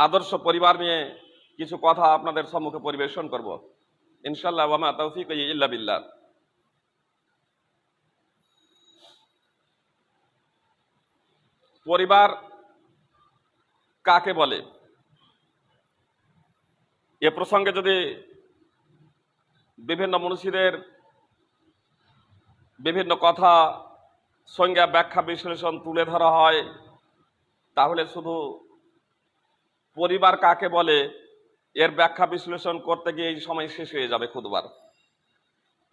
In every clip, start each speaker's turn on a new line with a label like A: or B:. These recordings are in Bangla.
A: আদর্শ পরিবার নিয়ে কিছু কথা আপনাদের সম্মুখে পরিবেশন করব ইনশাআল্লাহ। ওয়া মা তাওফীক ইল্লা বিল্লাহ। পরিবার কাকে বলে, এ প্রসঙ্গে যদি বিভিন্ন মনীষীদের বিভিন্ন কথা, সংজ্ঞা, ব্যাখ্যা, বিশ্লেষণ তুলে ধরা হয়, তাহলে শুধু পরিবার কাকে বলে এর ব্যাখ্যা বিশ্লেষণ করতে গিয়ে এই সময় শেষ হয়ে যাবে খুদবার।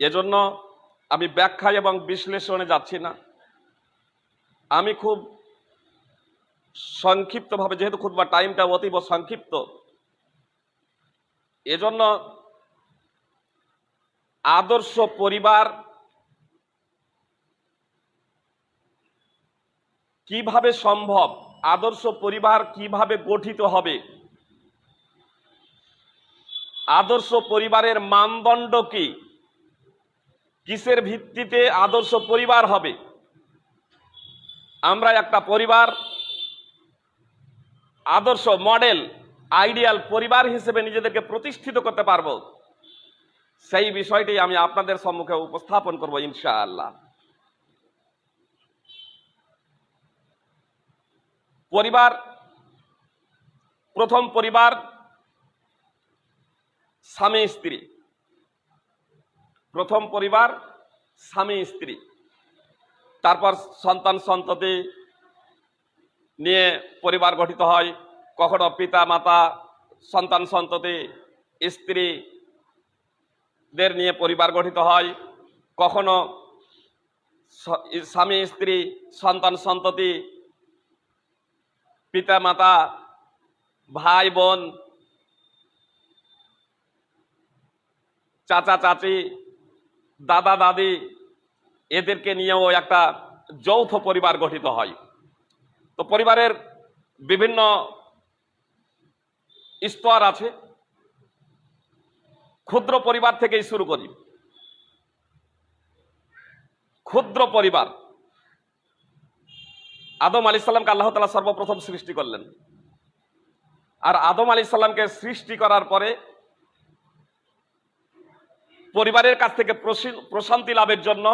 A: এজন্য আমি ব্যাখ্যা এবং বিশ্লেষণে যাচ্ছি না। আমি খুব সংক্ষিপ্তভাবে, যেহেতু খুদবার টাইমটা অতীব সংক্ষিপ্ত, এজন্য আদর্শ পরিবার কিভাবে সম্ভব, আদর্শ পরিবার কিভাবে গঠিত হবে, আদর্শ পরিবারের মানদণ্ড কি, কিসের ভিত্তিতে আদর্শ পরিবার হবে, আমরা একটা পরিবার আদর্শ মডেল আইডিয়াল পরিবার হিসেবে নিজেদেরকে প্রতিষ্ঠিত করতে পারবো, সেই বিষয়টি আমি আপনাদের সম্মুখে উপস্থাপন করব ইনশাআল্লাহ। পরিবার, প্রথম পরিবার স্বামী স্ত্রী, প্রথম পরিবার স্বামী স্ত্রী, তারপর সন্তান সন্ততি নিয়ে পরিবার গঠিত হয়। কখনো পিতা মাতা, সন্তান সন্ততি, স্ত্রীদের নিয়ে পরিবার গঠিত হয়, কখনো স্বামী স্ত্রী, সন্তান সন্ততি, পিতা মাতা, ভাই বোন, চাচা চাচি, দাদা দাদি, এদেরকে নিয়েও একটা যৌথ পরিবার গঠিত হয়। তো পরিবারের বিভিন্ন স্তর আছে। ক্ষুদ্র পরিবার থেকেই শুরু করি। ক্ষুদ্র পরিবার, আদম আলাইহিস সালামকে আল্লাহ তাআলা সর্বপ্রথম সৃষ্টি করলেন। আর আদম আলাইহিস সালামকে সৃষ্টি করার পরে পরিবারের কাছ থেকে প্রশান্তি লাভের জন্য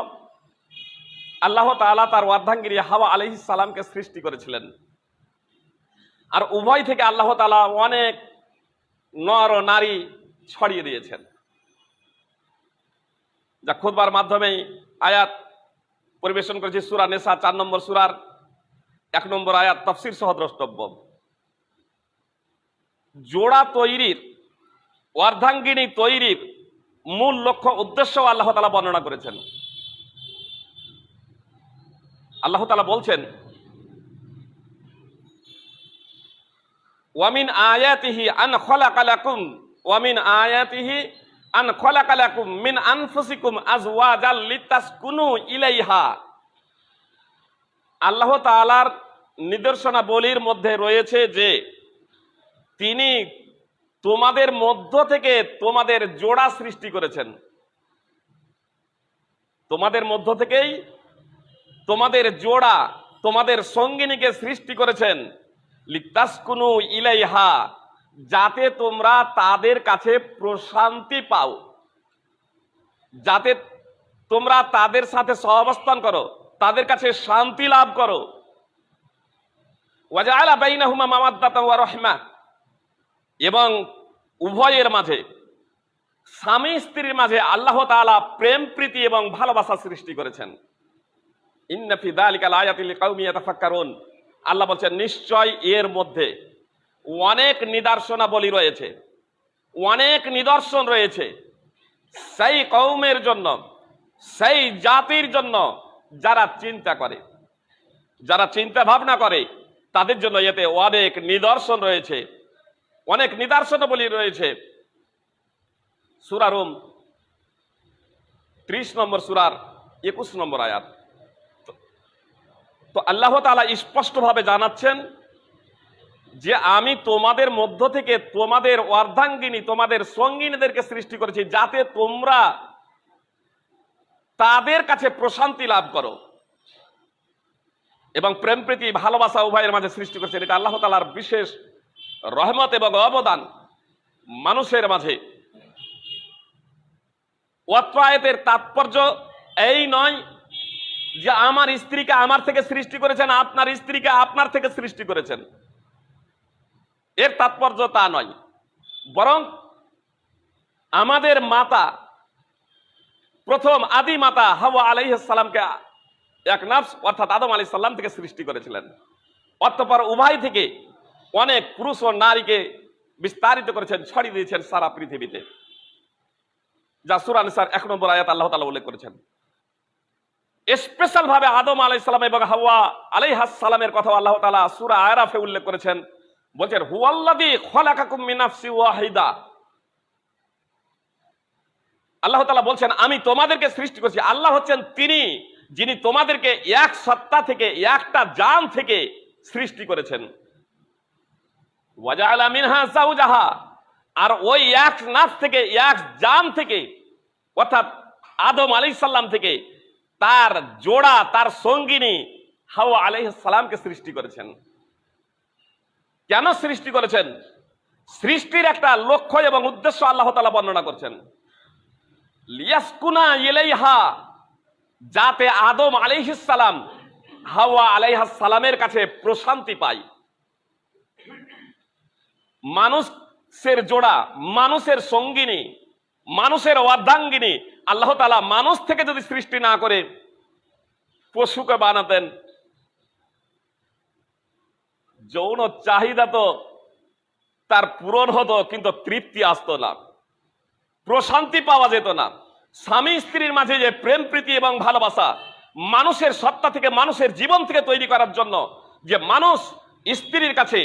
A: আল্লাহ তাআলা তার অর্ধাঙ্গিনী হাওয়া আলাইহিস সালামকে সৃষ্টি করেছিলেন। আর উভয় থেকে আল্লাহ তাআলা অনেক নর ও নারী ছড়িয়ে দিয়েছেন, যা খুতবার মাধ্যমেই আয়াত পরিবেশন করেছি। সূরা নিসা 4 নম্বর সূরার 1 নম্বর আয়াত তাফসীর সহ দ্রষ্টব্য। জোড়া তৈরির, অর্ধাঙ্গিনী তৈরির মূল লক্ষ্য উদ্দেশ্য আল্লাহ তাআলা বর্ণনা করেছেন। আল্লাহ তাআলা বলছেন, ওয়ামিন আয়াতিহি আন খালাকা লাকুম ওয়ামিন আয়াতিহি আন খালাকা লাকুম মিন আনফুসিকুম আজওয়াজাল লিতাসকুনু ইলাইহা। আল্লাহ তাআলার নিদর্শনাবলীর মধ্যে রয়েছে যে তিনি তোমাদের মধ্য থেকে তোমাদের জোড়া সৃষ্টি করেছেন। তোমাদের মধ্য থেকেই তোমাদের জোড়া, তোমাদের সঙ্গিনীকে সৃষ্টি করেছেন। লিতাসকুনু ইলাইহা, যাতে তোমরা তাদের কাছে প্রশান্তি পাও, যাতে তোমরা তাদের সাথে সহাবস্থান করো, তাদের কাছে শান্তি লাভ করো। ওয়াজআলা বাইনাহুমা মাওয়াদ্দাতান ওয়া রাহমা, এবং উভয়ের মাঝে, স্বামী স্ত্রীর মাঝে আল্লাহ তাআলা প্রেম, প্রীতি এবং ভালোবাসা সৃষ্টি করেছেন। ইন্না ফি যালিকা লায়াতিন লিকাউমিন ইয়াতাফাক্কারুন। আল্লাহ বলছেন, নিশ্চয় এর মধ্যে অনেক নিদর্শনাবলী রয়েছে, অনেক নিদর্শন রয়েছে সেই কওমের জন্য, সেই জাতির জন্য যারা চিন্তা করে, যারা চিন্তা ভাবনা করে, তাদের জন্য এতে অনেক নিদর্শন রয়েছে, অনেক নিদর্শনাবলী রয়েছে। সূরা রুম 30 নম্বর সূরার 21 নম্বর আয়াত। তো আল্লাহ তাআলা স্পষ্টভাবে জানাচ্ছেন যে আমি তোমাদের মধ্য থেকে তোমাদের অর্ধাঙ্গিনী, তোমাদের সঙ্গিনীদেরকে সৃষ্টি করেছি, যাতে তোমরা তাদের কাছে প্রশান্তি লাভ করো এবং প্রেম, প্রীতি, ভালোবাসা উভয়ের মাঝে সৃষ্টি করেছেন। এটা আল্লাহ তাআলার বিশেষ রহমত এবং অবদান মানুষের মাঝে। অত্র আয়াতের তাৎপর্য এই নয় যে আমার স্ত্রীকে আমার থেকে সৃষ্টি করেছেন, আপনার স্ত্রীকে আপনার থেকে সৃষ্টি করেছেন, এর তাৎপর্য তা নয়। বরং আমাদের মাতা, প্রথম আদি মাতা হাওয়া আলাইহিস সালামকে এক নফস অর্থাৎ আদম আলাইহিস সালাম থেকে সৃষ্টি করেছিলেন। অতঃপর উভয় থেকে অনেক পুরুষ ও নারীকে বিস্তারিত করেছেন, ছড়িয়ে দিয়েছেন সারা পৃথিবীতে, যা সূরা নিসার 1 নম্বর আয়াত আল্লাহ তাআলা উল্লেখ করেছেন। স্পেশাল ভাবে আদম আলাইহিস সালাম এবং হাওয়া আলাইহাস সালামের কথা আল্লাহ তাআলা সূরা আরাফে উল্লেখ করেছেন, বলছেন হুয়াল্লাযী খালাকাকুম মিন নাফসিন ওয়াহিদা। আল্লাহ তাআলা বলছেন আমি তোমাদেরকে সৃষ্টি করেছি। আল্লাহ হচ্ছেন তিনি যিনি তোমাদেরকে এক সত্তা থেকে, একটা জান থেকে সৃষ্টি করেছেন। ওয়াজআলা মিনহা যাওজাহা, আর ওই এক নাফস থেকে, এক জান থেকে, অর্থাৎ আদম আলাইহিস সালাম থেকে তার জোড়া, তার সঙ্গিনী হাওয়া আলাইহিস সালামকে সৃষ্টি করেছেন। কেন সৃষ্টি করেছেন? সৃষ্টির একটা লক্ষ্য এবং উদ্দেশ্য আল্লাহ তাআলা বর্ণনা করছেন। লিয়াসকুনা ইলাইহা, যাতে আদম আলাইহিস সালাম হাওয়া আলাইহাস সালামের কাছে প্রশান্তি পায়। মানুষের জোড়া, মানুষের সঙ্গিনী, মানুষের অর্ধাঙ্গিনী আল্লাহ তাআলা মানুষ থেকে যদি সৃষ্টি না করে পশুকে বানাতেন, যৌন চাহিদা তো তার পূরণ হতো, কিন্তু তৃপ্তি আসতো না, প্রশান্তি পাওয়া যেত না। স্বামী স্ত্রীর মাঝে যে প্রেম প্রীতি এবং ভালোবাসা মানুষের সত্তা থেকে, মানুষের জীবন থেকে তৈরি করার জন্য যে মানুষ স্ত্রীর কাছে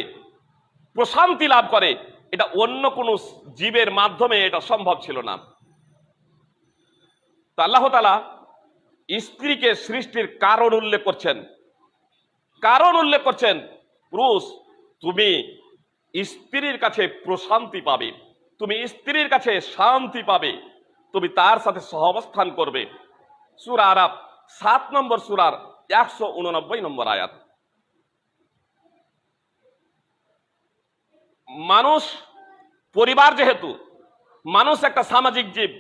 A: প্রশান্তি লাভ করে, এটা অন্য কোন জীবের মাধ্যমে এটা সম্ভব ছিল না। তো আল্লাহ তাআলা স্ত্রীকে সৃষ্টির কারণ উল্লেখ করছেন, পুরুষ তুমি স্ত্রীর কাছে প্রশান্তি পাবে, তুমি স্ত্রীর কাছে শান্তি পাবে, তুমি তার সাথে সহাবস্থান করবে। সূরা আরাফ 7 নম্বর সূরার 189 নম্বর আয়াত। মানুষ, পরিবার, যেহেতু মানুষ একটা সামাজিক জীব,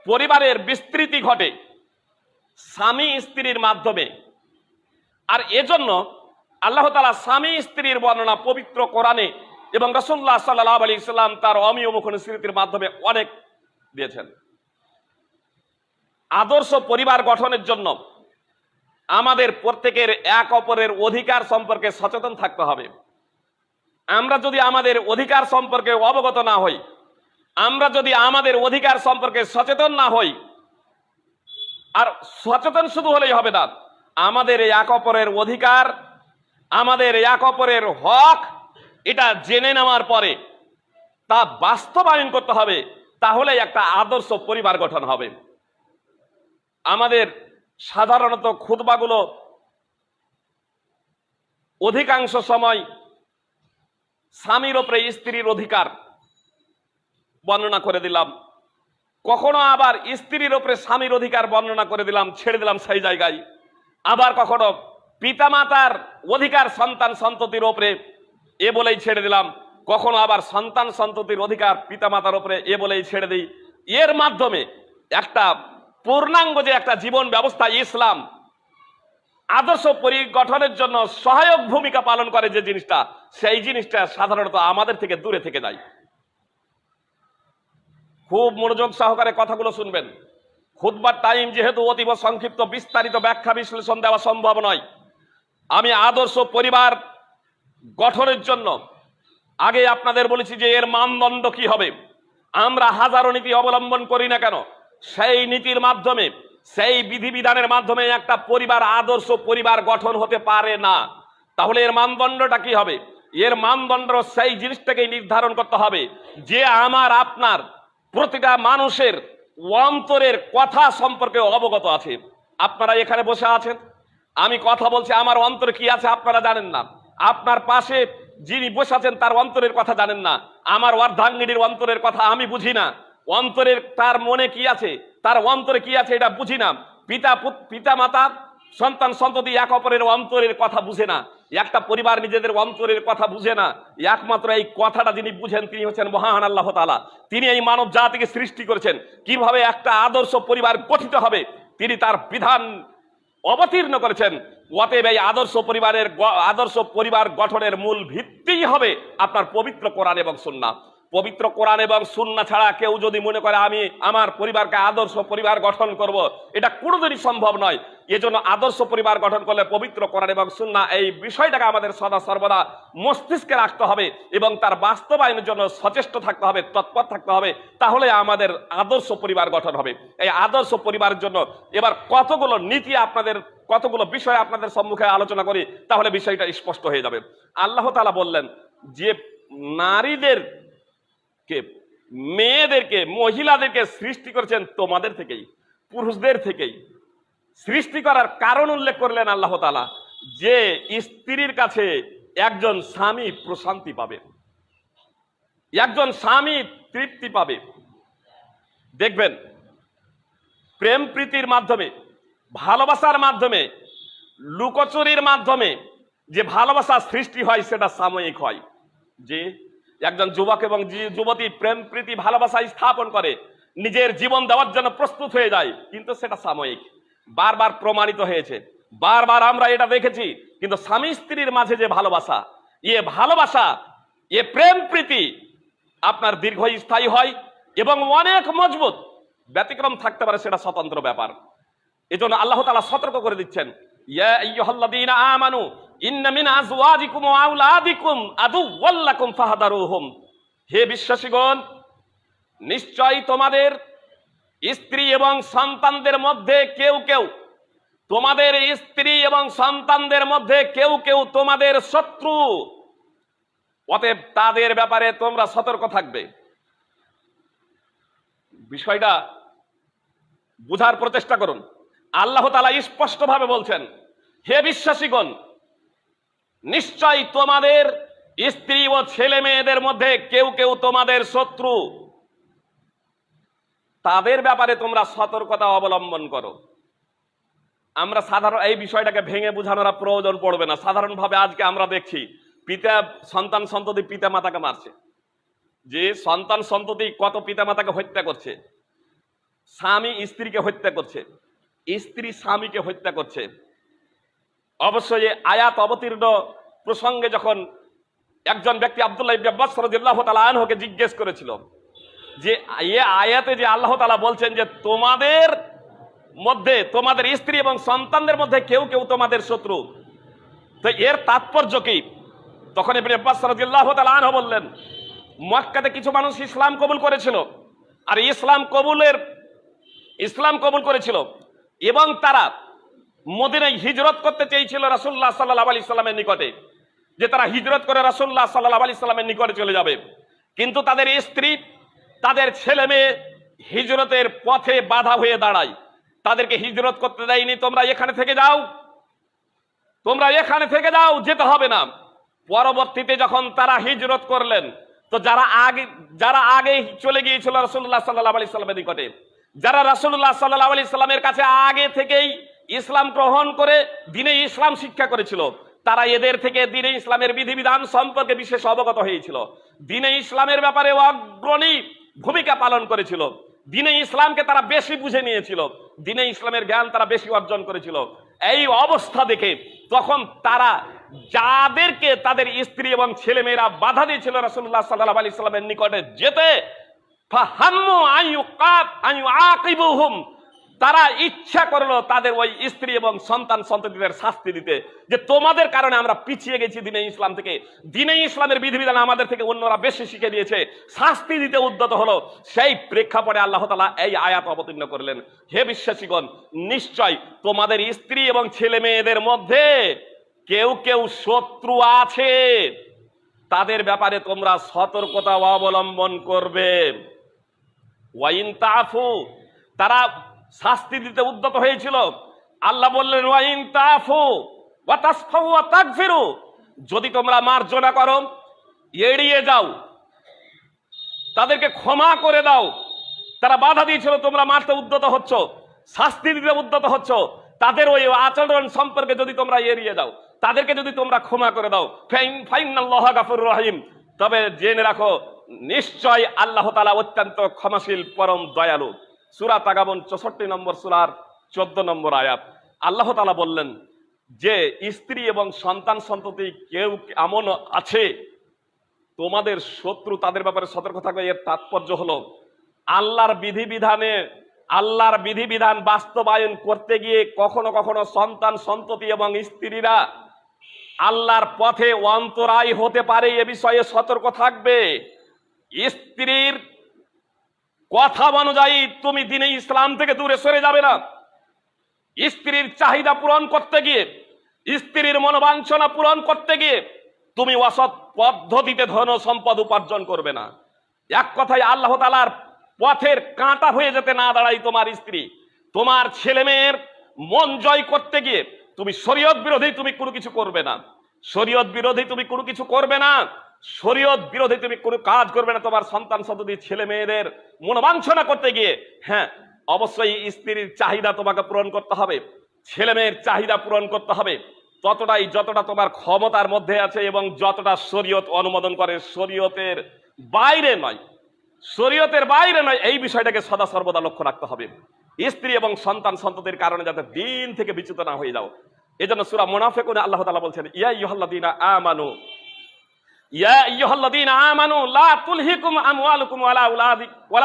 A: পরিবারের বিস্তৃতি ঘটে স্বামী স্ত্রীর মাধ্যমে। আর এজন্য আল্লাহ তাআলা স্বামী স্ত্রীর বর্ণনা পবিত্র কোরআনে এবং রাসূলুল্লাহ সাল্লাল্লাহু আলাইহি ওয়াসাল্লাম তার অমীয় মুখনিসৃতির মাধ্যমে অনেক দিয়েছেন। আদর্শ পরিবার গঠনের জন্য আমাদের প্রত্যেকের এক অপরের অধিকার সম্পর্কে সচেতন থাকতে হবে। আমরা যদি আমাদের অধিকার সম্পর্কে অবগত না হই, আমরা যদি আমাদের অধিকার সম্পর্কে সচেতন না হই, আর সচেতন শুধু হলেই হবে না, আমাদের এক অপরের অধিকার, আমাদের এক অপরের হক, এটা জেনে নেওয়ার পরে তা বাস্তবায়ন করতে হবে, তাহলে একটা আদর্শ পরিবার গঠন হবে। আমাদের সাধারণত খুতবাগুলো অধিকাংশ সময় স্বামীর ওপরে স্ত্রীর অধিকার বর্ণনা করে দিলাম, কখনো আবার স্ত্রীর ওপরে স্বামীর অধিকার বর্ণনা করে দিলাম, ছেড়ে দিলাম সেই জায়গায়। আবার কখনো পিতামাতার অধিকার সন্তান সন্ততির ওপরে এ বলেই ছেড়ে দিলাম, কখনো আবার সন্তান সন্ততির অধিকার পিতামাতার ওপরে এ বলেই ছেড়ে দিই। এর মাধ্যমে একটা পূর্ণাঙ্গ যে একটা জীবন ব্যবস্থা ইসলাম আদর্শ পরিগঠনের জন্য সহায়ক ভূমিকা পালন করে, যে জিনিসটা, সেই জিনিসটা সাধারণত আমাদের থেকে দূরে থেকে যায়। খুব মনোযোগ সহকারে কথাগুলো শুনবেন। খুতবার টাইম যেহেতু অতীব সংক্ষিপ্ত, বিস্তারিত ব্যাখ্যা বিশ্লেষণ দেওয়া সম্ভব নয়। আমি আদর্শ পরিবার গঠনের জন্য আগে আপনাদের বলেছি যে এর মানদণ্ড কি হবে। আমরা হাজারো নীতি অবলম্বন করি না কেন, সেই নীতির মাধ্যমে, সেই বিধিবিধানের মাধ্যমে একটা পরিবার আদর্শ পরিবার গঠন হতে পারে না। তাহলে এর মানদণ্ডটা কি হবে? এর মানদণ্ড সেই জিনিসটাকে নির্ধারণ করতে হবে যে আমার আপনার প্রতিটা মানুষের অন্তরের কথা সম্পর্কে অবগত আছে। আপনারা এখানে বসে আছেন, আমি কথা বলছি, আমার অন্তরে কি আছে আপনারা জানেন না। আপনার পাশে যিনি বসে আছেন তার অন্তরের কথা জানেন না। আমার অর্ধাঙ্গিনীর অন্তরের কথা আমি বুঝি না। অন্তরের তার মনে কি আছে, তার অন্তরে কি আছে এটা বুঝি না। পিতা মাতা, সন্তান সন্ততি এক অপরের অন্তরের কথা বুঝে না। একটা পরিবার নিজেদের অন্তরের কথা বুঝে না, একমাত্র এই কথাটা যিনি বুঝেন তিনি হচ্ছেন মহান আল্লাহ তাআলা। তিনি এই মানব জাতিকে সৃষ্টি করেছেন, কিভাবে একটা আদর্শ পরিবার গঠিত হবে তিনি তার বিধান অবতীর্ণ করেছেন। অতএব এই আদর্শ পরিবার গঠনের মূল ভিত্তিই হবে আপনার পবিত্র কোরআন এবং সুন্নাহ। পবিত্র কোরআন এবং সুন্নাহ ছাড়া কেউ যদি মনে করে আমি আমার পরিবারকে আদর্শ পরিবার গঠন করব, এটা কোনোদিনই সম্ভব নয়। এজন্য আদর্শ পরিবার গঠন করলে পবিত্র কোরআন এবং সুন্নাহ এই বিষয়টাকে আমাদের সদা সর্বদা মস্তিষ্কে রাখতে হবে এবং তার বাস্তবায়নের জন্য সচেষ্ট থাকতে হবে, তৎপর থাকতে হবে। তাহলে আমাদের আদর্শ পরিবার গঠন হবে। এই আদর্শ পরিবারের জন্য এবার কতগুলো বিষয় আপনাদের সম্মুখে আলোচনা করি, তাহলে বিষয়টা স্পষ্ট হয়ে যাবে। আল্লাহ তাআলা বললেন যে মেয়েদেরকে মহিলাদেরকে সৃষ্টি করেছেন তোমাদের থেকেই, পুরুষদের থেকেই। সৃষ্টি করার কারণ উল্লেখ করলেন আল্লাহ তাআলা, যে স্ত্রীর কাছে একজন স্বামী প্রশান্তি পাবে, একজন স্বামী তৃপ্তি পাবে। দেখবেন প্রেম প্রীতির মাধ্যমে, ভালোবাসার মাধ্যমে, লুকোচুরির মাধ্যমে যে ভালোবাসা সৃষ্টি হয় সেটা সাময়িক হয়। যে একজন যুবক এবং যুবতী প্রেম প্রীতি ভালোবাসা স্থাপন করে, নিজের জীবন দেওয়ার জন্য প্রস্তুত হয়ে যায়, কিন্তু সেটা সাময়িক। বারবার প্রমাণিত হয়েছে, বারবার আমরা এটা দেখেছি। কিন্তু স্বামী স্ত্রীর মাঝে যে ভালোবাসা, এ প্রেম প্রীতি আপনার দীর্ঘস্থায়ী হয় এবং অনেক মজবুত। ব্যতিক্রম থাকতে পারে, সেটা স্বতন্ত্র ব্যাপার। এজন্য আল্লাহ তাআলা সতর্ক করে দিচ্ছেন, ইয়া আইয়ুহাল্লাযীনা আমানু ইন্না মিন আজওয়াজিকুম ওয়া আওলাদিকুম আদুওয়াল লাকুম ফাহদারুহুম। হে বিশ্বাসীগণ, নিশ্চয়ই তোমাদের স্ত্রী এবং সন্তানদের মধ্যে কেউ কেউ, তোমাদের স্ত্রী এবং সন্তানদের মধ্যে কেউ কেউ তোমাদের শত্রু, অতএব তাদের ব্যাপারে তোমরা সতর্ক থাকবে। বিষয়টা বুঝার প্রচেষ্টা করুন। আল্লাহ তাআলা স্পষ্টভাবে বলছেন, হে বিশ্বাসীগণ, নিশ্চয়ই তোমাদের স্ত্রী ও ছেলে মেয়েদের মধ্যে কেউ কেউ তোমাদের শত্রু, তাদের ব্যাপারে তোমরা সতর্কতা অবলম্বন করো। আমরা সাধারণ এই বিষয়টাকে ভেঙে বোঝানোর প্রয়োজন পড়বে না। সাধারণভাবে আজকে আমরা দেখছি সন্তান সন্ততি পিতা মাতাকে মারছে, যে সন্তান সন্ততি কত পিতা মাতাকে হত্যা করছে, স্বামী স্ত্রীকে হত্যা করছে, স্ত্রী স্বামীকে হত্যা করছে। অবশ্যই আয়াত অবতীর্ণ প্রসঙ্গে যখন একজন ব্যক্তি আব্দুল্লাহ ইবনে আব্বাস রাদিয়াল্লাহু তাআলা আনহুকে জিজ্ঞেস করেছিল যে এই আয়াতে যে আল্লাহ তাআলা বলছেন যে তোমাদের মধ্যে, তোমাদের স্ত্রী এবং সন্তানদের মধ্যে কেউ কেউ তোমাদের শত্রু, তো এর তাৎপর্য কি? তখন ইবনে আব্বাস রাদিয়াল্লাহু তাআলা আনহু বললেন, মক্কাতে কিছু মানুষ ইসলাম কবুল করেছিল, আর ইসলাম কবুল করেছিল এবং তারা মদিনায় হিজরত করতে চেয়েছিল রাসূলুল্লাহ সাল্লাল্লাহু আলাইহি সাল্লামের নিকটে, যে তারা হিজরত করে রাসূলুল্লাহ সাল্লাল্লাহু আলাইহি সাল্লামের নিকটে চলে যাবে। কিন্তু তাদের স্ত্রী, তাদের ছেলে মেয়ে হিজরতের পথে বাধা হয়ে দাঁড়ায়, তাদেরকে হিজরত করতে দেয়নি। তোমরা এখানে থেকে যাও, যেতে হবে না। পরবর্তীতে যখন তারা হিজরত করলেন, তো যারা আগে চলে গিয়েছিল রাসূলুল্লাহ সাল্লাল্লাহু আলাইহি সাল্লামের নিকটে, যারা রাসূলুল্লাহ সাল্লাল্লাহু আলাইহি সাল্লামের কাছে আগে থেকেই ইসলাম গ্রহণ করে দ্বীনে ইসলাম শিক্ষা করেছিল, তারা এদের থেকে দ্বীনে ইসলামের বিধিবিধান সম্পর্কে বিশেষ অবগত হয়েছিল, দ্বীনে ইসলামের ব্যাপারে অগ্রণী ভূমিকা পালন করেছিল, দ্বীনে ইসলামকে তারা বেশি বুঝে নিয়েছিল, দ্বীনে ইসলামের জ্ঞান তারা বেশি অর্জন করেছিল। এই অবস্থা দেখে তখন তারা যাদেরকে তাদের স্ত্রী এবং ছেলে মেয়েরা বাধা দিয়েছিল রাসূলুল্লাহ সাল্লাল্লাহু আলাইহি সাল্লামের নিকটে যেতে, ফাহাম্মু আইয়ুআকিবুহুম, তারা ইচ্ছা করলো তাদের ওই স্ত্রী এবং সন্তান সন্ততিদের শাস্তি দিতে, যে তোমাদের কারণে আমরা পিছিয়ে গেছি দ্বীনে ইসলাম থেকে, দ্বীনে ইসলামের বিধিবিধান আমাদের থেকে অন্যরা বেশি শিখে দিয়েছে, শাস্তি দিতে উদ্যত হলো। সেই প্রেক্ষাপটে আল্লাহ তাআলা এই আয়াত অবতীর্ণ করলেন, হে বিশ্বাসীগণ, নিশ্চয় তোমাদের স্ত্রী এবং ছেলে মেয়েদের মধ্যে কেউ কেউ শত্রু আছে, তাদের ব্যাপারে তোমরা সতর্কতা অবলম্বন করবে। ওয়াইন তাফু, তারা শাস্তি দিতে উদ্যত হয়েছিল। আল্লাহ বললেন, ওয়াইন তাফু ওয়া তাসফু ওয়া তাগফিরু, যদি তোমরা মার্জনা করো, এড়িয়ে যাও, তাদেরকে ক্ষমা করে দাও। তারা বাধা দিয়েছিল, তোমরা মারতে উদ্যত হচ্ছ, শাস্তি দিতে উদ্যত হচ্ছ, তাদের ওই আচরণ সম্পর্কে যদি তোমরা এড়িয়ে যাও, তাদেরকে যদি তোমরা ক্ষমা করে দাও, ফাইনাল্লাহা গাফুরুর রহিম, তবে জেনে রাখো নিশ্চয় আল্লাহ তাআলা অত্যন্ত ক্ষমাশীল, পরম দয়ালু। সূরা তাগাবুন 64 নম্বর সূরার 14 নম্বর আয়াত। আল্লাহ তাআলা বললেন যে স্ত্রী এবং সন্তান সন্ততি কেউ এমন আছে তোমাদের শত্রু, তাদের ব্যাপারে সতর্ক থাকবে। এর তাৎপর্য হলো আল্লাহর বিধিবিধান বাস্তবায়ন করতে গিয়ে কখনো কখনো সন্তান সন্ততি এবং স্ত্রীরা আল্লাহর পথে অন্তরায় হতে পারে, এ বিষয়ে সতর্ক থাকবে। স্ত্রীর কথা অনুযায়ী তুমি দিনে ইসলাম থেকে দূরে সরে যাবে না। স্ত্রীর চাহিদা পূরণ করতে গিয়ে, স্ত্রীর মনোবাঞ্ছনা পূরণ করতে গিয়ে তুমি অসৎ পদ্ধতিতে ধন সম্পদ উপার্জন করবে না। এক কথায় আল্লাহ তাআলার পথের কাঁটা হয়ে যেতে না দাঁড়াই তোমার স্ত্রী। তোমার ছেলে মেয়ের মন জয় করতে গিয়ে তুমি শরীয়ত বিরোধী তুমি কোনো কিছু করবে না, শরীয়ত বিরোধী তুমি কোনো কিছু করবে না, শরীয়ত বিরোধী তুমি কোনো কাজ করবে না। তোমার সন্তান সন্ততি ছেলে মেয়েদের মনোবাঞ্ছনা করতে গিয়ে, হ্যাঁ অবশ্যই স্ত্রীর চাহিদা তোমাকে পূরণ করতে হবে, ছেলে মেয়ের চাহিদা পূরণ করতে হবে ততটাই যতটা তোমার ক্ষমতার মধ্যে আছে এবং যতটা শরীয়ত অনুমোদন করে। শরীয়তের বাইরে নয়, শরীয়তের বাইরে নয়, এই বিষয়টাকে সদা সর্বদা লক্ষ্য রাখতে হবে। স্ত্রী এবং সন্তান সন্ততির কারণে যাতে দিন থেকে বিচ্যুত না হয়ে যাও। এজন্য সূরা মুনাফিকুনে আল্লাহ তাআলা বলছেন, ইয়া আইয়ুহাল্লাযীনা আমানু লা তুলহিকুম আমওয়ালুকুম ওয়ালা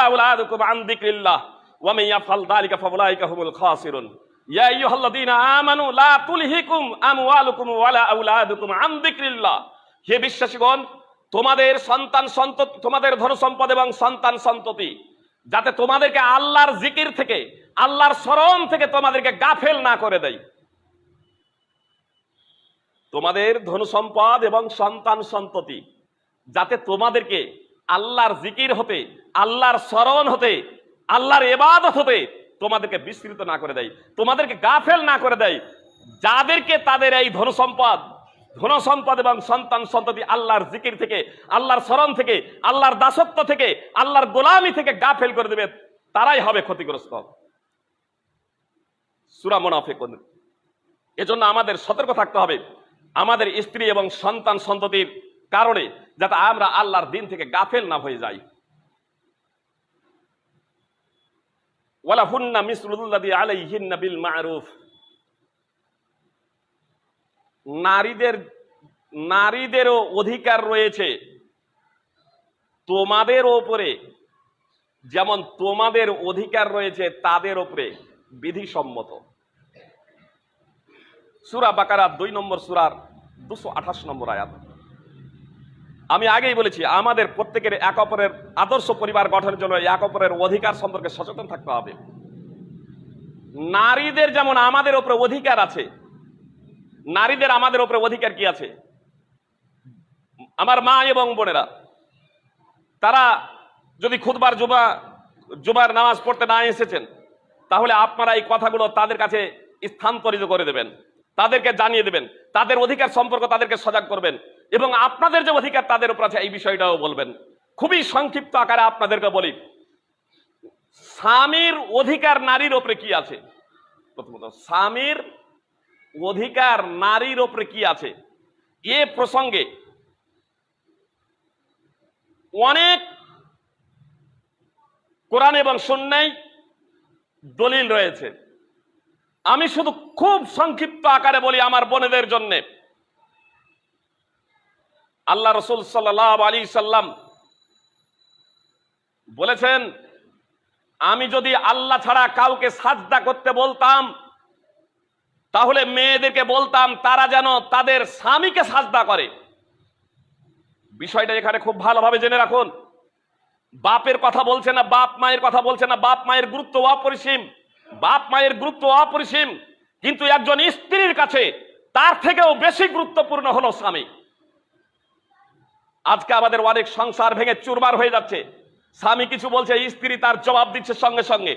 A: আওলাদুকুম আন যিকরিল্লাহ ওয়া মান ইয়াফআল যালিকা ফাউলাইকা হুমুল খাসিরুন। ইয়া আইয়ুহাল্লাযীনা আমানু লা তুলহিকুম আমওয়ালুকুম ওয়ালা আওলাদুকুম আন যিকরিল্লাহ। হে বিশ্বাসীগণ, তোমাদের সন্তান সন্ততি, তোমাদের ধন সম্পদ এবং সন্তান সন্ততি যাতে তোমাদেরকে আল্লাহর জিকির থেকে, আল্লাহর স্মরণ থেকে তোমাদেরকে গাফেল না করে দেয়। তোমাদের ধন সম্পদ এবং সন্তান সন্ততি যাতে তোমাদেরকে আল্লাহর জিকির হতে, আল্লাহর স্মরণ হতে, আল্লাহর ইবাদত হতে তোমাদেরকে বিস্মৃত না করে দেয়, তোমাদেরকে গাফেল না করে দেয়। যাদেরকে তাদের এই ধন সম্পদ এবং সন্তান সন্ততি আল্লাহর জিকির থেকে, আল্লাহর স্মরণ থেকে, আল্লাহর দাসত্ব থেকে, আল্লাহর গোলামি থেকে গাফেল করে দেবে, তারাই হবে ক্ষতিগ্রস্ত। সূরা মুনাফিকুন। এজন্য আমাদের সতর্ক থাকতে হবে আমাদের স্ত্রী এবং সন্তান সন্ততির কারণে, যাতে আমরা আল্লাহর দিন থেকে গাফেল না হয়ে যাই। ওয়ালাহুন্না মিসলুল্লাযী আলাইহিন্না বিল মা'রুফ। নারীদেরও অধিকার রয়েছে তোমাদের ওপরে, যেমন তোমাদের অধিকার রয়েছে তাদের ওপরে বিধিসম্মত। সূরা বাকারা 2 নম্বর সূরার 228 নম্বর আয়াত। আমি আগেই বলেছি আমাদের প্রত্যেকের এক অপরের আদর্শ পরিবার গঠনের জন্য এক অপরের অধিকার সম্পর্কে সচেতন থাকতে হবে। নারীদের যেমন আমাদের উপরে অধিকার আছে, নারীদের আমাদের উপরে অধিকার কি আছে? আমার মা এবং বোনেরা, তারা যদি খুতবার জুমার নামাজ পড়তে না এসেছেন, তাহলে আপনারা এই কথাগুলো তাদের কাছে স্থানান্তরিত করে দেবেন, তাদেরকে জানিয়ে দেবেন, তাদের অধিকার সম্পর্কে তাদেরকে সজাগ করবেন এবং আপনাদের যে অধিকার তাদের উপর আছে এই বিষয়টাও বলবেন। খুবই সংক্ষিপ্ত আকারে আপনাদেরকে বলি, স্বামীর অধিকার নারীর উপরে কি আছে। প্রথমত স্বামীর অধিকার নারীর উপরে কি আছে, এ প্রসঙ্গে অনেক কোরআন এবং সুন্নাহয় দলিল রয়েছে। আমি শুধু খুব সংক্ষিপ্ত আকারে বলি আমার বোনেদের জন্য। আল্লাহ রাসূল সাল্লাল্লাহু আলাইহি সাল্লাম বলেছেন, আমি যদি আল্লাহ ছাড়া কাউকে সাজদা করতে বলতাম, তাহলে মেয়েদেরকে বলতাম তারা যেন তাদের স্বামীকে সাজদা করে। বিষয়টা এখানে খুব ভালোভাবে জেনে রাখুন। বাপের কথা বলছে না, বাপ মায়ের কথা বলছে না, বাপ মায়ের গুরুত্ব অপরিসীম, বাপ মায়ের গুরুত্ব অপরিসীম, কিন্তু একজন স্ত্রীর কাছে তার থেকেও বেশি গুরুত্বপূর্ণ হলো স্বামী। আজকে আমাদের অনেক সংসার ভেঙে চুরমার হয়ে যাচ্ছে। স্বামী কিছু বলছে, স্ত্রী তার জবাব দিচ্ছে সঙ্গে সঙ্গে,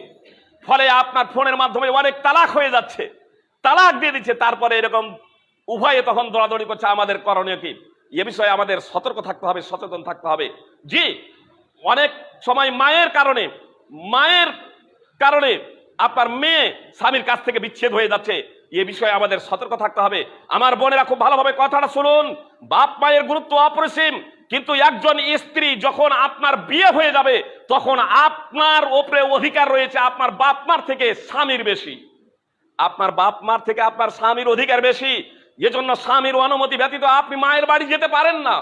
A: ফলে আপনার ফোনের মাধ্যমে অনেক তালাক হয়ে যাচ্ছে, তালাক দিয়ে দিচ্ছে। তারপরে এরকম উভয়ে তখন দৌড়াদৌড়ি করছে, আমাদের করণীয় কি? এ বিষয়ে আমাদের সতর্ক থাকতে হবে, সচেতন থাকতে হবে। জি, অনেক সময় মায়ের কারণে আপনার মেয়ে স্বামীর কাছ থেকে বিচ্ছেদ হয়ে যাচ্ছে। এ বিষয়ে আমাদের সতর্ক থাকতে হবে। আমার বোনেরা খুব ভালোভাবে কথাটা শুনুন। বাপ মায়ের গুরুত্ব অপরিসীম, কিন্তু একজন স্ত্রী যখন আপনার বিয়ে হয়ে যাবে তখন আপনার ওপরে অধিকার রয়েছে আপনার বাপ মার থেকে স্বামীর বেশি। আপনার বাপ মার থেকে আপনার স্বামীর অধিকার বেশি। এজন্য স্বামীর অনুমতি ব্যতীত আপনি মায়ের বাড়ি যেতে পারেন না,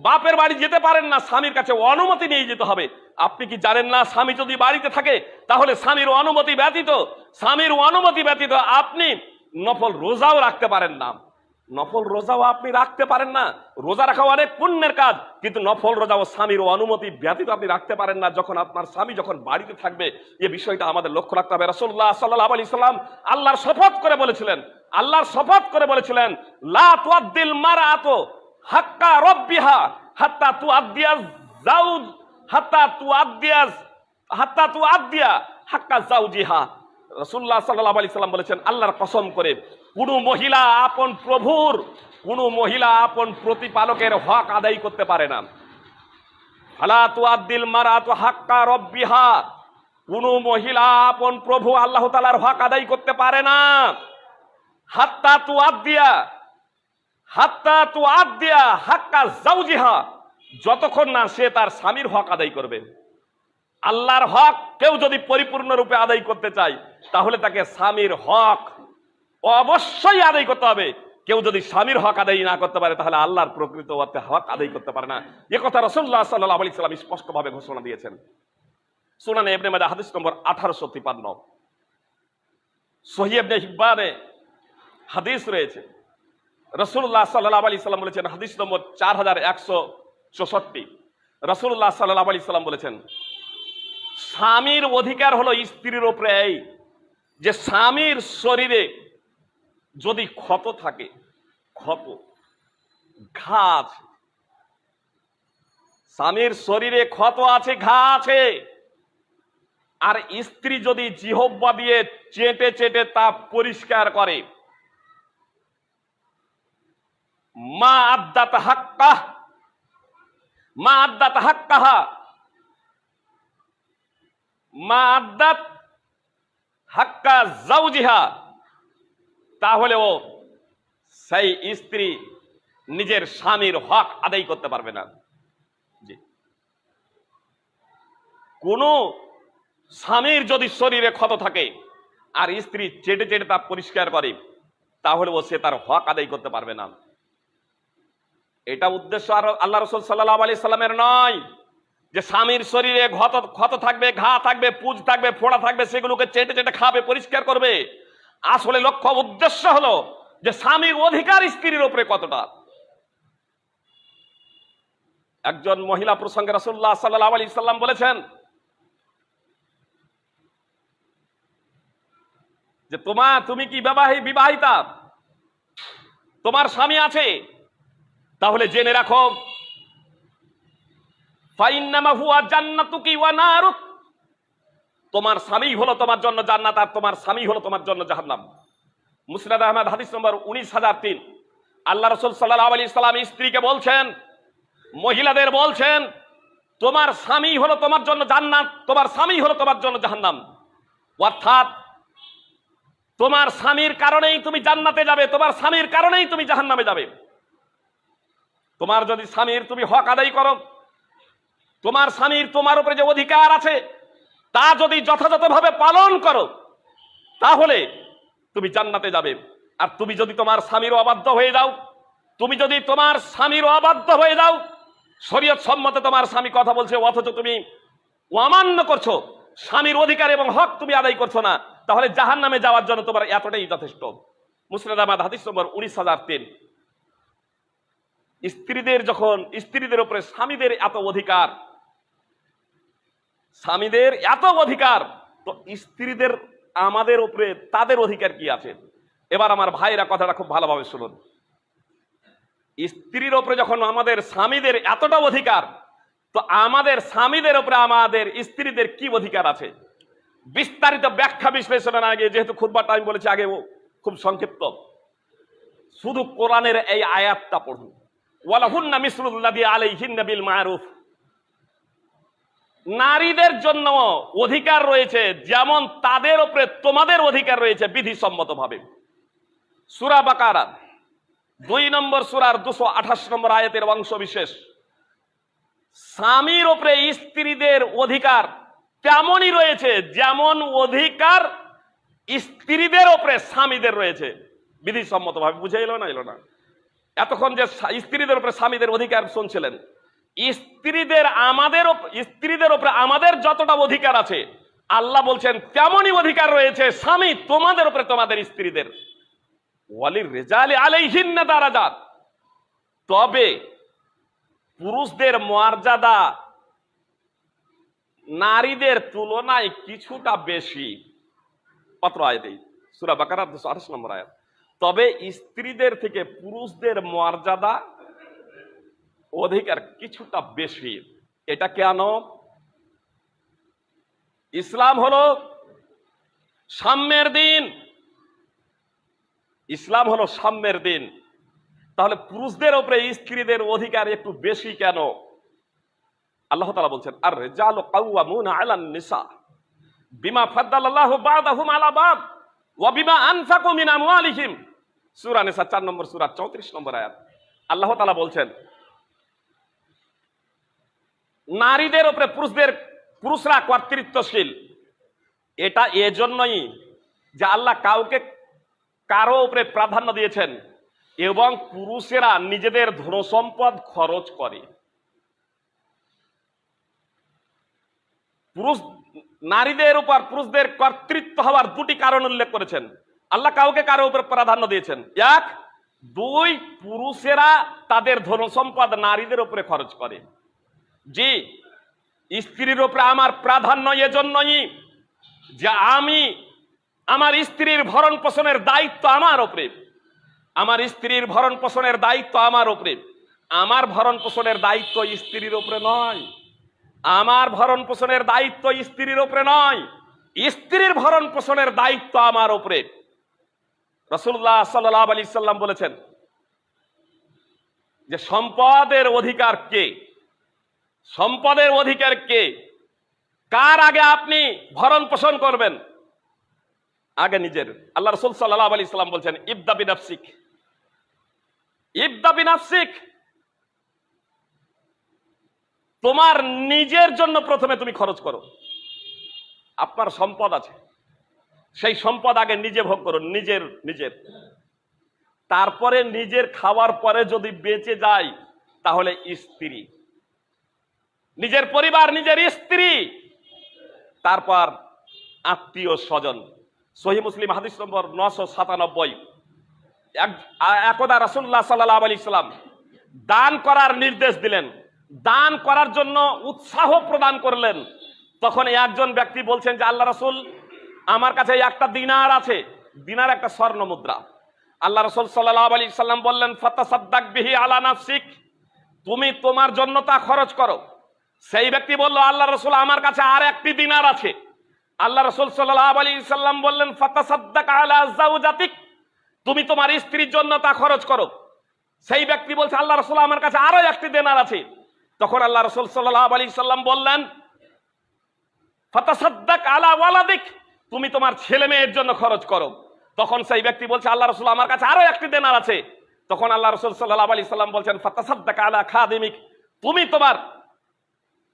A: বাপের বাড়ি যেতে পারেন না, স্বামীর কাছে অনুমতি নিয়ে যেতে হবে। আপনি কি জানেন না, স্বামী যদি বাড়িতে থাকে তাহলে স্বামীর অনুমতি ব্যতীত আপনি নফল রোজাও রাখতে পারেন না। নফল রোজাও আপনি রাখতে পারেন না। রোজা রাখা অনেক পুণ্যের কাজ, কিন্তু নফল রোজাও স্বামীর অনুমতি ব্যতীত আপনি রাখতে পারেন না যখন আপনার স্বামী যখন বাড়িতে থাকবে। এই বিষয়টা আমাদের লক্ষ্য রাখতে হবে। রাসূলুল্লাহ সাল্লাল্লাহু আলাইহি সাল্লাম আল্লাহর শপথ করে বলেছিলেন লা তুআদ্দিল মারআতু হাক্কা রাব্বিহা হাত্তা তুআদ্দিয়া হাক্কা যাওজিহা। রাসূলুল্লাহ সাল্লাল্লাহু আলাইহি সাল্লাম বলেছেন, আল্লাহর কসম করে কোন মহিলা আপন প্রতিপালকের হক আদায় করতে পারে না। ফালা তুআদ্দিল মারআতু হাক্কা রাব্বিহা, কোন মহিলা আপন প্রভু আল্লাহ তাআলার হক আদায় করতে পারে না। হাত্তা তুআদ্দিয়া হাক্কা যাওজিহা, যতক্ষণ না সে তার স্বামীর হক আদায় করবে। আল্লাহর হক কেউ যদি পরিপূর্ণরূপে আদায় করতে চায় তাহলে তাকে স্বামীর হক অবশ্যই আদায় করতে হবে। কেউ যদি স্বামীর হক আদায় না করতে পারে তাহলে আল্লাহর প্রকৃত অর্থে হক আদায় করতে পারে না। এ কথা রাসূলুল্লাহ সাল্লাল্লাহু আলাইহি সাল্লাম স্পষ্টভাবে ঘোষণা দিয়েছেন। সুনানে ইবনে মাজাহ হাদিস নম্বর 1853, সহিহ ইবনে হিব্বানে হাদিস রয়েছে। রাসূলুল্লাহ সাল্লাল্লাহু আলাইহি সাল্লাম বলেছেন, হাদিস নম্বর 4164, রাসূলুল্লাহ সাল্লাল্লাহু আলাইহি সাল্লাম বলেছেন, স্বামীর অধিকার হলো স্ত্রীর উপরে এই যে স্বামীর শরীরে যদি ক্ষত থাকে, ঘা আছে, স্বামীর শরীরে ক্ষত আছে, ঘা আছে, আর স্ত্রী যদি জিহ্বা দিয়ে চেটে চেটে তা পরিষ্কার করে, মা আদ্দাত হাক্কা যাওজিহা, তাহলে ও সেই স্ত্রী নিজের স্বামীর হক আদায় করতে পারবে না। জি, কোন স্বামীর যদি শরীরে ক্ষত থাকে আর স্ত্রী চেটে চেটে তা পরিষ্কার করে তাহলে ও সে তার হক আদায় করতে পারবে না। এটা উদ্দেশ্য আর আল্লাহ রাসূল সাল্লাল্লাহু আলাইহি সাল্লামের নয় যে স্বামীর শরীরে ক্ষত থাকবে, ঘা থাকবে, পুঁজ থাকবে, ফোড়া থাকবে, সেগুলোকে চেটে চেটে খাবে, পরিষ্কার করবে। আসলে লক্ষ্য উদ্দেশ্য হলো যে স্বামীর অধিকার স্ত্রীর উপরে কতটা। একজন মহিলা প্রসঙ্গে রাসূলুল্লাহ সাল্লাল্লাহু আলাইহি সাল্লাম বলেছেন যে তুমি কি বিবাহিতা, তোমার স্বামী আছে, তাহলে জেনে রাখো ফাইন্নামা হুয়া জান্নাতুকি ওয়া নারুক, তোমার স্বামী হলো তোমার জন্য জান্নাত আর তোমার স্বামী হলো তোমার জন্য জাহান্নাম। মুসনাদ আহমদ হাদিস নম্বর 19003, আল্লাহ রাসূল সাল্লাল্লাহু আলাইহি সাল্লাম স্ত্রীকে বলছেন, মহিলাদের বলছেন, তোমার স্বামী হলো তোমার জন্য জান্নাত, তোমার স্বামী হলো তোমার জন্য জাহান্নাম। অর্থাৎ তোমার স্বামীর কারণেই তুমি জান্নাতে যাবে, তোমার স্বামীর কারণেই তুমি জাহান্নামে যাবে। তোমার যদি স্বামীর তুমি হক আদায় করো, তোমার স্বামীর তোমার উপরে যে অধিকার আছে তা যদি যথাযথভাবে পালন করো তাহলে তুমি জান্নাতে যাবে। আর তুমি যদি তোমার স্বামীর অবাধ্য হয়ে যাও, শরীয়ত সম্মতে তোমার স্বামী কথা বলছে অথচ তুমি অমান্য করছো, স্বামীর অধিকার এবং হক তুমি আদায় করছো না, তাহলে জাহান্নামে যাওয়ার জন্য তোমার এতটাই যথেষ্ট। মুসনাদ আহমদ হাদিস নম্বর 19003। স্ত্রীদের উপরে স্বামীদের এত অধিকার, তো স্ত্রীদের আমাদের উপরে তাদের অধিকার কি আছে? এবার আমার ভাইরা কথাটা খুব ভালোভাবে শুনুন। স্ত্রীর উপরে যখন আমাদের স্বামীদের এতটা অধিকার, তো আমাদের স্বামীদের উপরে আমাদের স্ত্রীদের কি অধিকার আছে? বিস্তারিত ব্যাখ্যা বিশ্লেষণের আগে, যেহেতু খুতবাটা আমি বলেছি আগে খুব সংক্ষিপ্ত, শুধু কোরআনের এই আয়াতটা পড়ুন, ওয়ালাহুন্না মিসলুল্লাযী আলাইহিন্না বিল মারুফ। নারীদের জন্য অধিকার রয়েছে যেমন তাদের উপরে তোমাদের অধিকার রয়েছে বিধিসম্মতভাবে। সূরা বাকারা 2 নম্বর সূরার 228 নম্বর আয়াতের অংশ বিশেষ। স্বামীর উপরে স্ত্রীদের অধিকার তেমনই রয়েছে যেমন অধিকার স্ত্রীদের উপরে স্বামীদের রয়েছে। বিধিসম্মত ভাবে বুঝে এলো না? এতক্ষণ যে স্ত্রীদের উপরে স্বামীদের অধিকার শুনছিলেন, স্ত্রীদের উপরে আমাদের যতটা অধিকার আছে আল্লাহ বলছেন তেমনই অধিকার রয়েছে স্বামী তোমাদের উপরে তোমাদের স্ত্রীদের। ওয়ালির রিজালি আলাইহিন্না দারাজাত, তবে পুরুষদের মর্যাদা নারীদের তুলনায় কিছুটা বেশি। পত্র আয়াতেই সূরা বাকারা 228 নম্বর আয়াত। তবে স্ত্রীদের থেকে পুরুষদের মর্যাদা অধিকার কিছুটা বেশি। এটা কেন? ইসলাম হলো সাম্যের দিন, ইসলাম হলো সাম্যের দিন। তাহলে পুরুষদের উপরে স্ত্রীদের অধিকার একটু বেশি কেন? আল্লাহ তাআলা বলছেন আর রিজালু কাওয়ামুনা আলান নিসা বিমা ফাদ্দালাল্লাহু বা'দাহুম আলা বা'দ ওয়া বিমা আনফাকু মিন আমওয়ালিহিম। সূরা নিসা 4 নম্বর সূরা 34 নম্বর আয়াত। আল্লাহ তাআলা বলছেন নারীদের উপরে পুরুষরা কর্তৃত্বশীল। এটা এজন্যই যে আল্লাহ কাউকে কারো উপরে প্রাধান্য দিয়েছেন এবং পুরুষেরা নিজেদের ধনসম্পদ খরচ করে। নারীদের উপর পুরুষদের কর্তৃত্ব হওয়ার 2টি কারণ উল্লেখ করেছেন। আল্লাহ কাউকে কারো উপর প্রাধান্য দিয়েছেন। 1, 2, পুরুষেরা তাদের ধনসম্পদ নারীদের উপরে খরচ করে। জি, স্ত্রীর উপরে আমার প্রাধান্য এজন্যই যে আমি আমার স্ত্রীর ভরণ পোষণের দায়িত্ব আমার উপরে, আমার স্ত্রীর ভরণ পোষণের দায়িত্ব আমার উপরে। আমার ভরণ পোষণের দায়িত্ব স্ত্রীর উপরে নয়, আমার ভরণ পোষণের দায়িত্ব স্ত্রীর উপরে নয়, স্ত্রীর ভরণ পোষণের দায়িত্ব আমার উপরে। রাসূলুল্লাহ সাল্লাল্লাহু আলাইহি সাল্লাম বলেছেন যে সম্পদের অধিকার কে? সম্পদের অধিকার কে? কার আগে আপনি ভরণ পোষণ করবেন? আগে নিজের। আল্লাহ রাসূল সাল্লাল্লাহু আলাইহি সাল্লাম বলছেন ইবদা বিনাফসিক, ইবদা বিনাফসিক। তোমার নিজের জন্য প্রথমে তুমি খরচ করো। আপনার সম্পদ আছে, সেই সম্পদ আগে নিজে ভোগ করো, নিজের। তারপরে নিজের খাওয়ার পরে যদি বেঁচে যায় তাহলে স্ত্রী, নিজের পরিবার, নিজের স্ত্রী, তারপর আত্মীয় স্বজন। সহিহ মুসলিম হাদিস নম্বর 997। একদা রাসূলুল্লাহ সাল্লাল্লাহু আলাইহি সাল্লাম দান করার নির্দেশ দিলেন, দান করার জন্য উৎসাহ প্রদান করলেন। তখন একজন ব্যক্তি বলছেন যে আল্লাহ রাসূল, আমার কাছে একটা দিনার আছে, দিনার একটা স্বর্ণ মুদ্রা। আল্লাহ রাসূল সাল্লাল্লাহু আলাইহি সাল্লাম বললেন ফাতাসাদদাক বিহি আলা নাফসিক, তুমি তোমার জন্য তা খরচ করো। সেই ব্যক্তি বলল আল্লাহ রাসূল, আমার কাছে আর একটি দিনার আছে। আল্লাহ রাসূল সাল্লাল্লাহু আলাইহি সাল্লাম বললেন ফাতাসাদদাক আলা যাওজাতিক, তুমি তোমার স্ত্রীর জন্য তা খরচ করো। সেই ব্যক্তি বলছে আল্লাহ রাসূল, আমার কাছে আরো একটি দিনার আছে। তখন আল্লাহ রাসূল সাল্লাল্লাহু আলাইহি সাল্লাম বললেন ফাতাসাদদাক আলা ওয়ালাদিক, তুমি তোমার ছেলে মেয়ের জন্য খরচ করো। তখন সেই ব্যক্তি বলছে আল্লাহ রাসূল, আমার কাছে আরো একটি দিনার আছে। তখন আল্লাহ রাসূল সাল্লাল্লাহু আলাইহি সাল্লাম বলছেন ফাতাসাদদাক আলা খাদিমিক, তুমি তোমার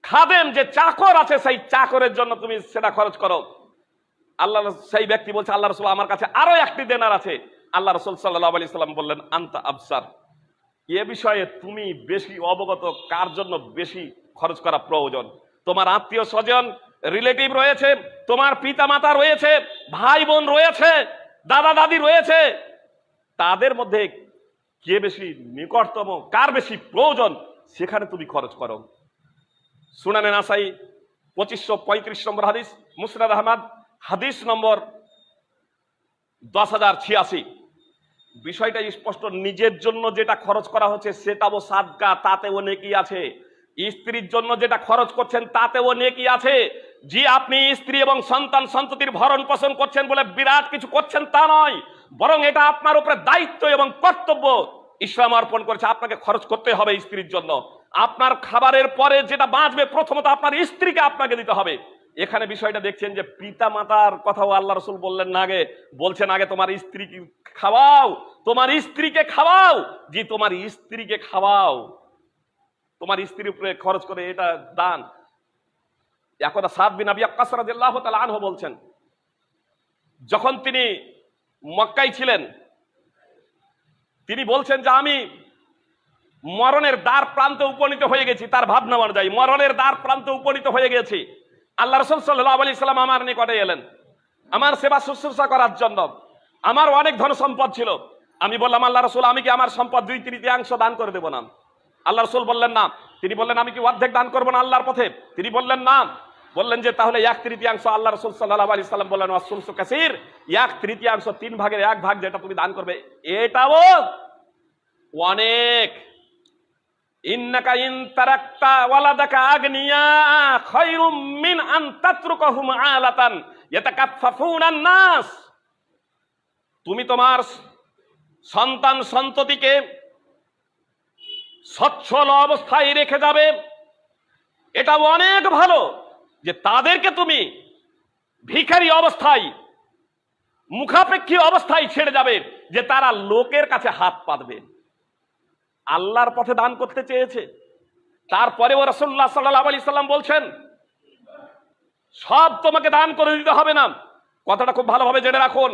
A: খাদেম যে চাকর আছে সেই চাকরের জন্য তুমি সেটা খরচ করো। সেই ব্যক্তি বলছে আল্লাহ রাসূল, আমার কাছে আরো একটি দিনার আছে। আল্লাহ রাসূল সাল্লাল্লাহু আলাইহি সাল্লাম বললেন আনতা আবসার, এ বিষয়ে তুমি বেশি অবগত, কার জন্য বেশি খরচ করা প্রয়োজন। তোমার আত্মীয় স্বজন, রিলেটিভ রয়েছে, তোমার পিতা মাতা রয়েছে, ভাই বোন রয়েছে, দাদা দাদি রয়েছে, তাদের মধ্যে কে বেশি নিকটতম, কার বেশি প্রয়োজন, সেখানে তুমি খরচ করো। সুনানে নাসাই 2535 নম্বর হাদিস, মুসনাদ আহমদ হাদিস নম্বর 10086। বিষয়টা স্পষ্ট, নিজের জন্য যেটা খরচ করা হচ্ছে সেটাও সাদকা, তাতেও নেকি আছে। স্ত্রীর জন্য যেটা খরচ করছেন তাতেও নেকি আছে। জি, আপনি স্ত্রী এবং সন্তান সন্ততির ভরণ পোষণ করছেন বলে বিরাট কিছু করছেন তা নয়, বরং এটা আপনার উপরে দায়িত্ব এবং কর্তব্য। ইসলাম অর্পণ করেছে আপনাকে খরচ করতে হবে স্ত্রীর জন্য। আপনার খাবারের পরে যেটা বাঁচবে প্রথমত আপনার স্ত্রীকে আপনাকে দিতে হবে। এখানে বিষয়টা দেখছেন যে পিতা মাতার কথাও আল্লাহ রসুল বললেন না, আগে বলছেন আগে তোমার স্ত্রীকে খাওয়াও, তোমার স্ত্রীকে খাওয়াও, জি তোমার স্ত্রীকে খাওয়াও, তোমার স্ত্রীর উপরে খরচ করে, এটা দান। একদা সাদ বিন আবি ওয়াক্কাস রাদিয়াল্লাহু তাআলা আনহু বলছেন, যখন তিনি মক্কায় ছিলেন, তিনি বলছেন যে আমি মরণের দ্বার প্রান্তে উপনীত হয়ে গেছি, তার ভাবনা অনুযায়ী মরণের দ্বার প্রান্তে উপনীত হয়ে গেছি। আল্লাহ রাসূল সাল্লাল্লাহু আলাইহি সাল্লাম আমার নিকটে এলেন আমার সেবা শুশ্রূষা করার জন্য। আমার অনেক ধন সম্পদ ছিল। আমি বললাম, আল্লাহ রাসূল আমি কি আমার সম্পদ 2/3 দান করে দেব না? আল্লাহ রাসূল বললেন না। তিনি বললেন, আমি কি অর্ধেক দান করবো না আল্লাহর পথে? তিনি বললেন না। বললেন যে তাহলে 1/3। আল্লাহ রাসূল সাল্লাল্লাহু আলাইহি সাল্লাম বললেন, ওয়াসুলসু কাসীর, 1/3, 3 ভাগের 1 ভাগ যেটা তুমি দান করবে এটাও অনেক। ইন্নাকা ইন তারাকতা ওয়ালাদাকা আগনিয়া খায়রুম মিন আন তাতরুকাহুম আলাতান ইয়াতাকাফফুনান নাস। তুমি তোমার সন্তান সন্ততিকে সচ্ছল অবস্থায় রেখে যাবে, এটা অনেক ভালো যে তাদেরকে তুমি ভিখারি অবস্থায়, মুখাপেক্ষী অবস্থায় ছেড়ে যাবে, যে তারা লোকের কাছে হাত পাতবে। আল্লাহর পথে দান করতে চেয়েছে, তারপরেও রাসূলুল্লাহ সাল্লাল্লাহু আলাইহি সাল্লাম বলছেন সব তোমাকে দান করে দিতে হবে না। কথাটা খুব ভালোভাবে জেনে রাখুন।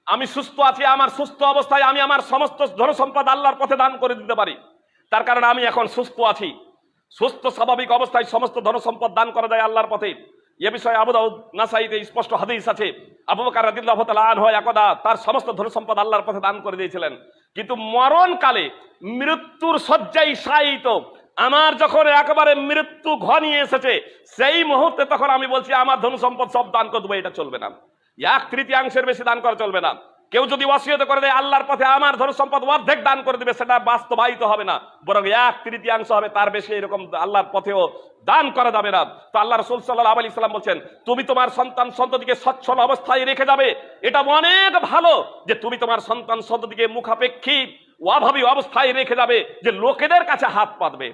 A: আমি সুস্থ আছি, আমার সুস্থ অবস্থায় আমি আমার সমস্ত ধন সম্পদ আল্লাহর পথে দান করে দিতে পারি, তার কারণ আমি এখন সুস্থ আছি। সুস্থ স্বাভাবিক অবস্থায় সমস্ত ধন সম্পদ দান করা যায় আল্লাহর পথে। এ বিষয়ে আবু দাউদ নাসাইতে স্পষ্ট হাদিস আছে। আবু বকর রাদিয়াল্লাহু তাআলা আনহু একদা তার সমস্ত ধন সম্পদ আল্লাহর পথে দান করে দিয়েছিলেন, কিন্তু মরণকালে মৃত্যুর শয্যায় শায়িত, আমার যখন একেবারে মৃত্যু ঘনিয়ে এসেছে সেই মুহূর্তে তখন আমি বলছি আমার ধন সম্পদ সব দান করে দেবো, এটা চলবে না। 1/3 বেশি দান করা চলবে না। কেউ যদি ওয়াসিয়ত করে দেয় আল্লাহর পথে আমার ধন সম্পদ অর্ধেক দান করে দেবে, সেটা বাস্তবায়িত হবে না, বরং 1/3 হবে, তার বেশি এরকম আল্লাহর পথেও দান করা যাবে না। তো আল্লাহ রাসূল সাল্লাল্লাহু আলাইহি সাল্লাম বলছেন তুমি তোমার সন্তান সন্ততিকে সচ্ছল অবস্থায় রেখে যাবে, এটা অনেক ভালো যে তুমি তোমার সন্তান সন্ততিকে মুখাপেক্ষী অভাবী অবস্থায় রেখে যাবে, যে লোকেদের কাছে হাত পাতবে।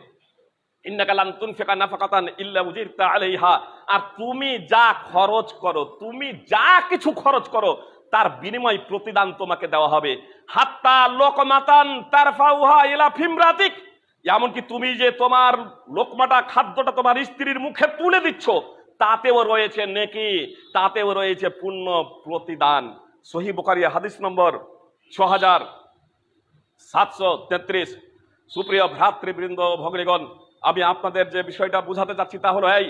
A: ইন্নাকা লান তুনফিকা নাফাকাতান ইল্লা উজিরতা আলাইহা। আর তুমি যা খরচ করো, তুমি যা কিছু খরচ করো তার বিনিময় প্রতিদান তোমাকে দেওয়া হবে। হাত্তা লোকমাতান তারফাউহা ইলা ফিমরাতিক, এমনকি তুমি যে তোমার লোকমাটা, খাদ্যটা তোমার স্ত্রীর মুখে তুলে দিচ্ছ, তাতেও রয়েছে নেকি, তাতেও রয়েছে পুণ্য প্রতিদান। সহিহ বুখারী হাদিস নম্বর 6733। সুপ্রিয় ভ্রাতৃবৃন্দ, ভগ্নীগণ, আমি আপনাদের যে বিষয়টা বুঝাতে চাচ্ছি তা হলো এই,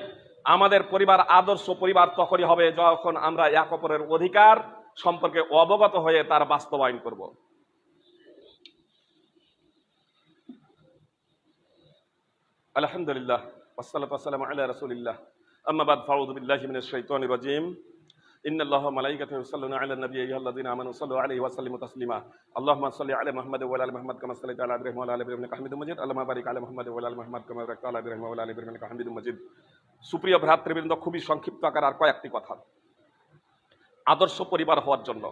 A: আমাদের পরিবার আদর্শ পরিবার তখনই হবে যখন আমরা এক অপরের অধিকার সম্পর্কে অবগত হয়ে তার বাস্তবায়ন করব। আলহামদুলিল্লাহ, ওয়াসসালাতু ওয়াসসালামু আলা রাসূলিল্লাহ, আম্মা বাদ, ফাউযু বিল্লাহি মিনাশ শাইতানির রাজীম। ইন্নাল্লাহা ওয়া মালাইকাতাহু ইউসাল্লুনা আলান নাবী ইয়া আইয়ুহাল্লাযীনা আমানু সাল্লু আলাইহি ওয়া সাল্লিমু তাসলিমা। আল্লাহুম্মা সাল্লি আলা মুহাম্মাদ ওয়া আলা আলি মুহাম্মাদ কামা সাল্লাইতা আলা ইব্রাহিম ওয়া আলা আলি ইব্রাহিম ইন্নাকা হামিদুম মাজিদ। আল্লাহুম্মা বারিক আলা মুহাম্মাদ ওয়া আলা আলি মুহাম্মাদ কামা বারাকতা আলা ইব্রাহিম ওয়া আলা আলি ইব্রাহিম ইন্নাকা হামিদুম মাজিদ। সুপ্রিয় ভ্রাতৃবৃন্দ, খুবই সংক্ষিপ্ত আকার আর কয়েকটি কথা। আদর্শ পরিবার হওয়ার জন্য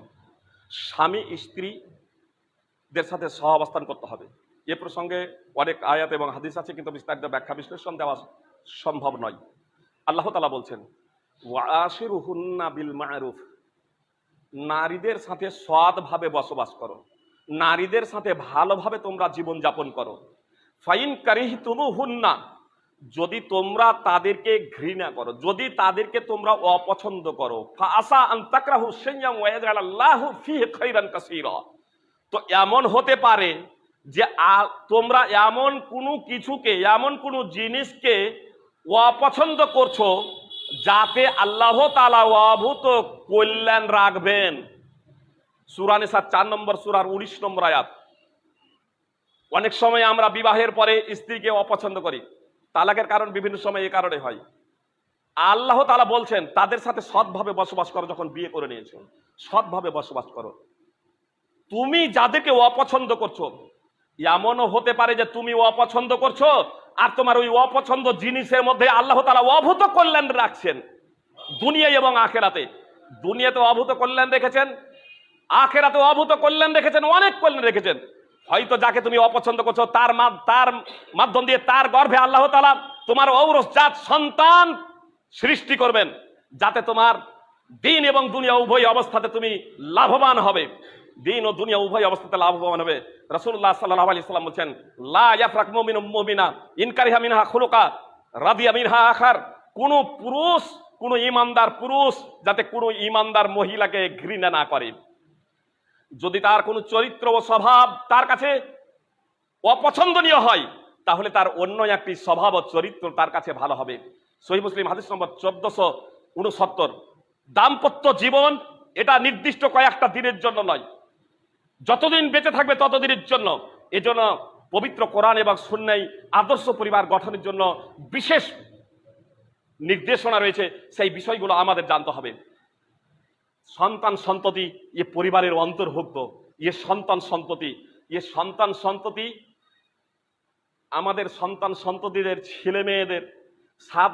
A: স্বামী স্ত্রীদের সাথে সহাবস্থান করতে হবে। এ প্রসঙ্গে অনেক আয়াত এবং হাদিস আছে, কিন্তু বিস্তারিত ব্যাখ্যা বিশ্লেষণ দেওয়া সম্ভব নয়। আল্লাহ তাআলা বলছেন ওয়াশিরুহুন্না বিল মা'রুফ, নারীদের সাথে সৎভাবে বসবাস করো, নারীদের সাথে ভালোভাবে তোমরা জীবন যাপন করো। ফাইন কারিহতুমুহুন্না, যদি তোমরা তাদেরকে ঘৃণা করো, যদি তাদেরকে তোমরা অপছন্দ করো, ফাআসা আন তাকরাহু শাইআন ওয়া ইয়াজআলাল্লাহু ফীহি খায়রান কাসীরা, তো এমন হতে পারে যে তোমরা এমন কোনো কিছুকে, এমন কোনো জিনিসকে অপছন্দ করছো যাতে আল্লাহ তাআলা অভূত কল্যাণ রাখবেন। সূরা নিসা 4 নম্বর সূরার 19 নম্বর আয়াত। অনেক সময় আমরা বিবাহের পরে স্ত্রীকে অপছন্দ করি, তালাকের কারণ বিভিন্ন সময় এই কারণে হয়। আল্লাহ তাআলা বলছেন তাদের সাথে সৎভাবে বসবাস করো, যখন বিয়ে করে নিয়েছো সৎভাবে বসবাস করো। তুমি যাদেরকে অপছন্দ করছো, এমনও হতে পারে যে তুমি অপছন্দ করছো আর তোমার ওই অপছন্দ জিনিসের মধ্যে আল্লাহ তাআলা অভূত কল্যাণ রাখছেন দুনিয়া এবং আখেরাতে। দুনিয়াতে অভূত কল্যাণ রেখেছেন, আখেরাতে অভূত কল্যাণ রেখেছেন, অনেক কল্যাণ রেখেছেন। হয়তো যাকে তুমি অপছন্দ করছো তার মাধ্যম দিয়ে তার গর্ভে আল্লাহ তাআলা তোমার ঔরসজাত সন্তান সৃষ্টি করবেন, যাতে তোমার দিন এবং দুনিয়া উভয় অবস্থাতে তুমি লাভবান হবে, দিন ও দুনিয়া উভয় অবস্থাতে লাভবান হবে। রাসূলুল্লাহ সাল্লাল্লাহু আলাইহি সাল্লাম বলেছেন, লা ইয়াফরাক মুমিনুম মুমিনা ইন কারিহা মিনহা খুলুকা রাদিয়া মিনহা আখার। কোন পুরুষ, কোন ঈমানদার পুরুষ যাতে কোন ঈমানদার মহিলাকে ঘৃণা না করে। যদি তার কোন চরিত্র ও স্বভাব তার কাছে অপছন্দনীয় হয়, তাহলে তার অন্য একটি স্বভাব ও চরিত্র তার কাছে ভালো হবে। সহিহ মুসলিম হাদিস নম্বর 1469। দাম্পত্য জীবন এটা নির্দিষ্ট কয়েকটা দিনের জন্য নয়, যতদিন বেঁচে থাকবে ততদিনের জন্য। এজন্য পবিত্র কোরআন এবং সুন্নাহয় আদর্শ পরিবার গঠনের জন্য বিশেষ নির্দেশনা রয়েছে, সেই বিষয়গুলো আমাদের জানতে হবে। সন্তান সন্ততি এ পরিবারের অন্তর্ভুক্ত, সন্তান সন্ততি আমাদের সন্তান সন্ততিদের ছেলে মেয়েদের 7